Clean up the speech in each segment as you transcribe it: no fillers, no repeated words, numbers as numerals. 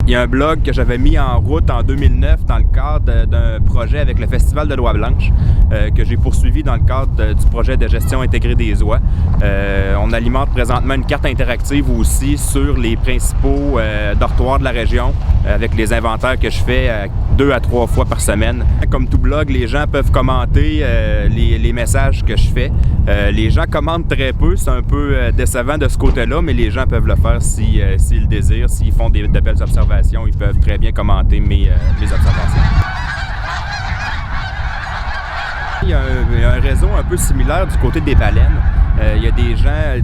Il y a un blog que j'avais mis en route en 2009 dans le cadre d'un projet avec le Festival de l'Oie Blanche que j'ai poursuivi dans le cadre du projet de gestion intégrée des oies. On alimente présentement une carte interactive aussi sur les principaux dortoirs de la région avec les inventaires que je fais 2 à 3 fois par semaine. Comme tout blog, les gens peuvent commenter les messages que je fais. Les gens commentent très peu, c'est un peu décevant de ce côté-là, mais les gens peuvent le faire s'ils le désirent, s'ils font de belles observations, ils peuvent très bien commenter mes observations. Il y a un réseau un peu similaire du côté des baleines. Il y a des gens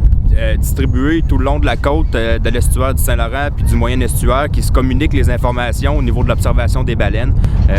distribués tout le long de la côte de l'estuaire du Saint-Laurent puis du moyen estuaire qui se communiquent les informations au niveau de l'observation des baleines.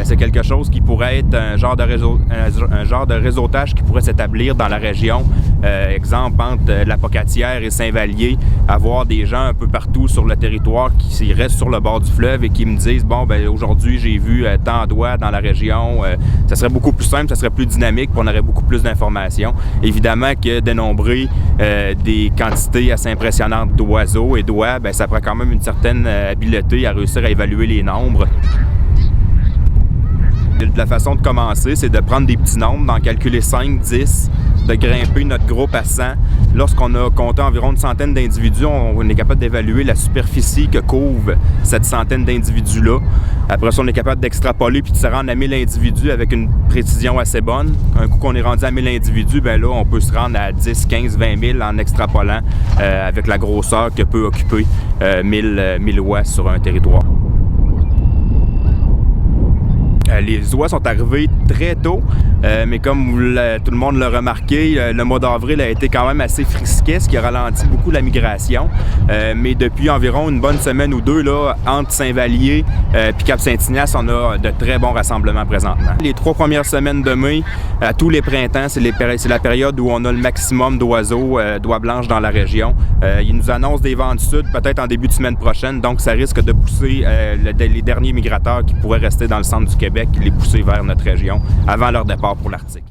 C'est quelque chose qui pourrait être un genre de réseautage qui pourrait s'établir dans la région. Exemple, entre la Pocatière et Saint-Vallier, avoir des gens un peu partout sur le territoire qui restent sur le bord du fleuve et qui me disent « Bon, ben aujourd'hui, j'ai vu tant d'oies dans la région. » Ça serait beaucoup plus simple, ça serait plus dynamique, puis on aurait beaucoup plus d'informations. Évidemment que dénombrer des quantités assez impressionnantes d'oiseaux et d'oies, ben, ça prend quand même une certaine habileté à réussir à évaluer les nombres. La façon de commencer, c'est de prendre des petits nombres, d'en calculer 5, 10, de grimper notre groupe à 100. Lorsqu'on a compté environ une centaine d'individus, on est capable d'évaluer la superficie que couvre cette centaine d'individus-là. Après ça, on est capable d'extrapoler puis de se rendre à 1000 individus avec une précision assez bonne. Un coup qu'on est rendu à 1000 individus, ben là, on peut se rendre à 10, 15, 20 000 en extrapolant avec la grosseur que peut occuper 1000 oies sur un territoire. Les oies sont arrivées très tôt, mais comme tout le monde l'a remarqué, le mois d'avril a été quand même assez frisquet, ce qui a ralenti beaucoup la migration. Mais depuis environ une bonne semaine ou deux, là, entre Saint-Vallier et Cap-Saint-Ignace, on a de très bons rassemblements présentement. Les 3 premières semaines de mai, à tous les printemps, c'est la période où on a le maximum d'oiseaux, d'oies blanches dans la région. Ils nous annoncent des vents du sud, peut-être en début de semaine prochaine, donc ça risque de pousser les derniers migrateurs qui pourraient rester dans le centre du Québec, les pousser vers notre région avant leur départ pour l'Arctique.